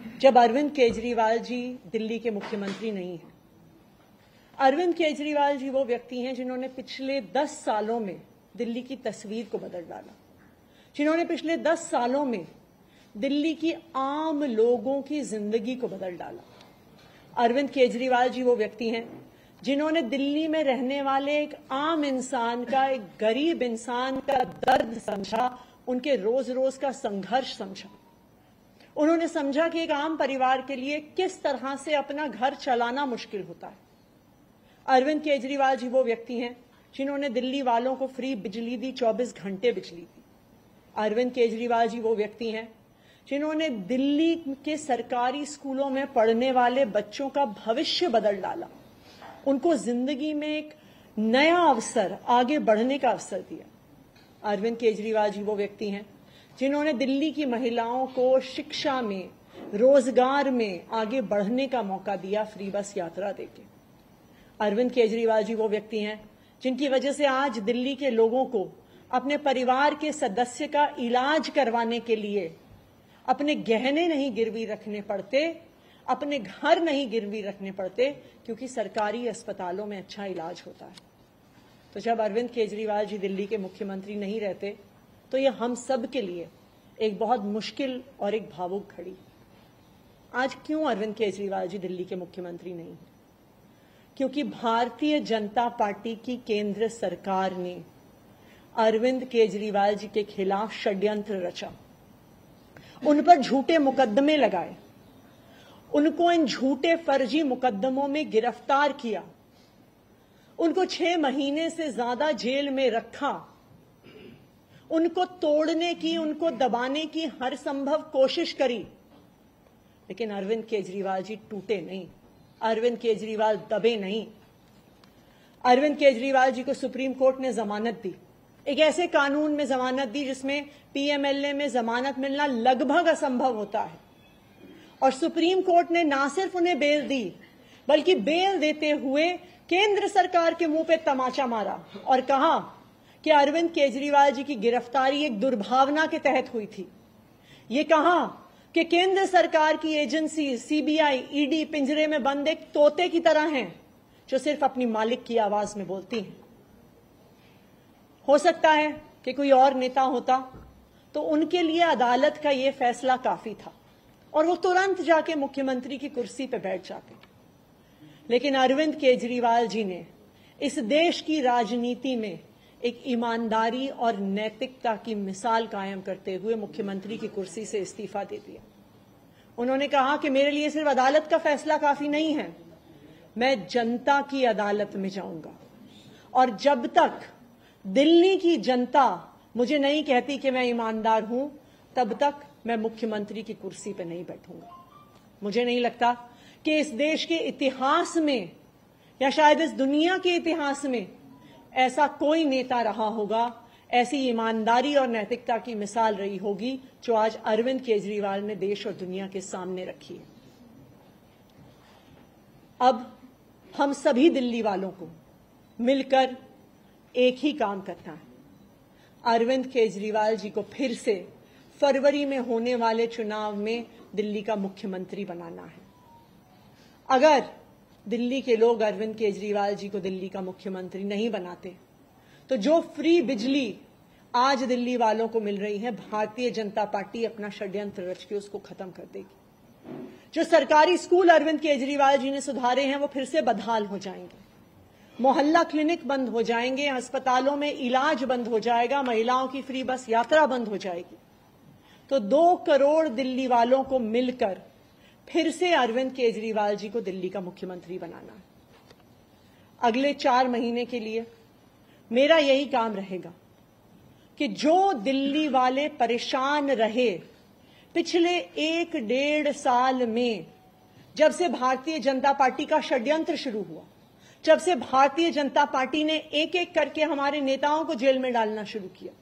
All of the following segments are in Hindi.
जब अरविंद केजरीवाल जी दिल्ली के मुख्यमंत्री नहीं हैं। अरविंद केजरीवाल जी वो व्यक्ति हैं जिन्होंने पिछले 10 सालों में दिल्ली की तस्वीर को बदल डाला, जिन्होंने पिछले 10 सालों में दिल्ली की आम लोगों की जिंदगी को बदल डाला। अरविंद केजरीवाल जी वो व्यक्ति हैं जिन्होंने दिल्ली में रहने वाले एक आम इंसान का, एक गरीब इंसान का दर्द समझा, उनके रोज रोज का संघर्ष समझा। उन्होंने समझा कि एक आम परिवार के लिए किस तरह से अपना घर चलाना मुश्किल होता है। अरविंद केजरीवाल जी वो व्यक्ति हैं जिन्होंने दिल्ली वालों को फ्री बिजली दी, 24 घंटे बिजली दी। अरविंद केजरीवाल जी वो व्यक्ति हैं जिन्होंने दिल्ली के सरकारी स्कूलों में पढ़ने वाले बच्चों का भविष्य बदल डाला, उनको जिंदगी में एक नया अवसर, आगे बढ़ने का अवसर दिया। अरविंद केजरीवाल जी वो व्यक्ति हैं जिन्होंने दिल्ली की महिलाओं को शिक्षा में, रोजगार में आगे बढ़ने का मौका दिया, फ्री बस यात्रा देके। अरविंद केजरीवाल जी वो व्यक्ति हैं जिनकी वजह से आज दिल्ली के लोगों को अपने परिवार के सदस्य का इलाज करवाने के लिए अपने गहने नहीं गिरवी रखने पड़ते, अपने घर नहीं गिरवी रखने पड़ते, क्योंकि सरकारी अस्पतालों में अच्छा इलाज होता है। तो जब अरविंद केजरीवाल जी दिल्ली के मुख्यमंत्री नहीं रहते तो यह हम सब के लिए एक बहुत मुश्किल और एक भावुक घड़ी। आज क्यों अरविंद केजरीवाल जी दिल्ली के मुख्यमंत्री नहीं हैं? क्योंकि भारतीय जनता पार्टी की केंद्र सरकार ने अरविंद केजरीवाल जी के खिलाफ षड्यंत्र रचा, उन पर झूठे मुकदमे लगाए, उनको इन झूठे फर्जी मुकदमों में गिरफ्तार किया, उनको 6 महीने से ज्यादा जेल में रखा, उनको तोड़ने की, उनको दबाने की हर संभव कोशिश करी। लेकिन अरविंद केजरीवाल जी टूटे नहीं, अरविंद केजरीवाल दबे नहीं। अरविंद केजरीवाल जी को सुप्रीम कोर्ट ने जमानत दी, एक ऐसे कानून में जमानत दी जिसमें पीएमएलए में जमानत मिलना लगभग असंभव होता है। और सुप्रीम कोर्ट ने ना सिर्फ उन्हें बेल दी, बल्कि बेल देते हुए केंद्र सरकार के मुंह पे तमाचा मारा और कहा कि अरविंद केजरीवाल जी की गिरफ्तारी एक दुर्भावना के तहत हुई थी। ये कहा कि केंद्र सरकार की एजेंसी सीबीआई, ईडी पिंजरे में बंद एक तोते की तरह हैं जो सिर्फ अपनी मालिक की आवाज में बोलती हैं। हो सकता है कि कोई और नेता होता तो उनके लिए अदालत का यह फैसला काफी था और वो तुरंत जाके मुख्यमंत्री की कुर्सी पर बैठ जाते। लेकिन अरविंद केजरीवाल जी ने इस देश की राजनीति में एक ईमानदारी और नैतिकता की मिसाल कायम करते हुए मुख्यमंत्री की कुर्सी से इस्तीफा दे दिया। उन्होंने कहा कि मेरे लिए सिर्फ अदालत का फैसला काफी नहीं है, मैं जनता की अदालत में जाऊंगा और जब तक दिल्ली की जनता मुझे नहीं कहती कि मैं ईमानदार हूं, तब तक मैं मुख्यमंत्री की कुर्सी पर नहीं बैठूंगा। मुझे नहीं लगता कि इस देश के इतिहास में या शायद इस दुनिया के इतिहास में ऐसा कोई नेता रहा होगा, ऐसी ईमानदारी और नैतिकता की मिसाल रही होगी जो आज अरविंद केजरीवाल ने देश और दुनिया के सामने रखी है। अब हम सभी दिल्ली वालों को मिलकर एक ही काम करना है, अरविंद केजरीवाल जी को फिर से फरवरी में होने वाले चुनाव में दिल्ली का मुख्यमंत्री बनाना है। अगर दिल्ली के लोग अरविंद केजरीवाल जी को दिल्ली का मुख्यमंत्री नहीं बनाते तो जो फ्री बिजली आज दिल्ली वालों को मिल रही है, भारतीय जनता पार्टी अपना षड्यंत्र रच के उसको खत्म कर देगी। जो सरकारी स्कूल अरविंद केजरीवाल जी ने सुधारे हैं वो फिर से बदहाल हो जाएंगे, मोहल्ला क्लिनिक बंद हो जाएंगे, अस्पतालों में इलाज बंद हो जाएगा, महिलाओं की फ्री बस यात्रा बंद हो जाएगी। तो 2 करोड़ दिल्ली वालों को मिलकर फिर से अरविंद केजरीवाल जी को दिल्ली का मुख्यमंत्री बनाना है। अगले 4 महीने के लिए मेरा यही काम रहेगा कि जो दिल्ली वाले परेशान रहे पिछले 1-1.5 साल में, जब से भारतीय जनता पार्टी का षड्यंत्र शुरू हुआ, जब से भारतीय जनता पार्टी ने एक एक करके हमारे नेताओं को जेल में डालना शुरू किया,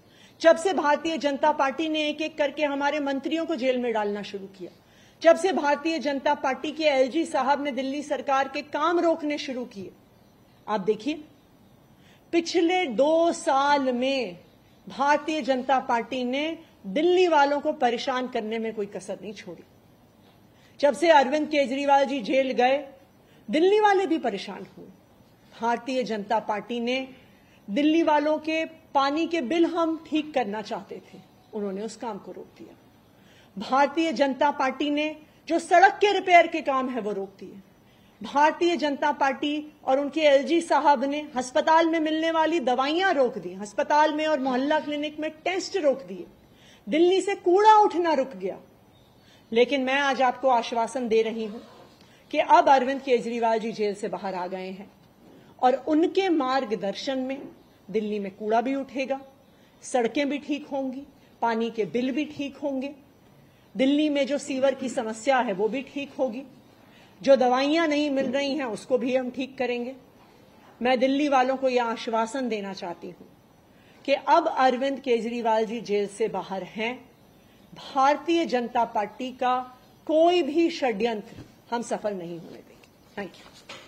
जब से भारतीय जनता पार्टी ने एक एक करके हमारे मंत्रियों को जेल में डालना शुरू किया, जब से भारतीय जनता पार्टी के एलजी साहब ने दिल्ली सरकार के काम रोकने शुरू किए, आप देखिए पिछले 2 साल में भारतीय जनता पार्टी ने दिल्ली वालों को परेशान करने में कोई कसर नहीं छोड़ी। जब से अरविंद केजरीवाल जी जेल गए, दिल्ली वाले भी परेशान हुए। भारतीय जनता पार्टी ने दिल्ली वालों के पानी के बिल हम ठीक करना चाहते थे, उन्होंने उस काम को रोक दिया। भारतीय जनता पार्टी ने जो सड़क के रिपेयर के काम है वो रोक दिए। भारतीय जनता पार्टी और उनके एलजी साहब ने अस्पताल में मिलने वाली दवाइयां रोक दी, अस्पताल में और मोहल्ला क्लिनिक में टेस्ट रोक दिए। दिल्ली से कूड़ा उठना रुक गया। लेकिन मैं आज आपको आश्वासन दे रही हूं कि अब अरविंद केजरीवाल जी जेल से बाहर आ गए हैं और उनके मार्गदर्शन में दिल्ली में कूड़ा भी उठेगा, सड़कें भी ठीक होंगी, पानी के बिल भी ठीक होंगे, दिल्ली में जो सीवर की समस्या है वो भी ठीक होगी, जो दवाइयां नहीं मिल रही हैं उसको भी हम ठीक करेंगे। मैं दिल्ली वालों को यह आश्वासन देना चाहती हूं कि अब अरविंद केजरीवाल जी जेल से बाहर हैं। भारतीय जनता पार्टी का कोई भी षड्यंत्र हम सफल नहीं होने देंगे। Thank you.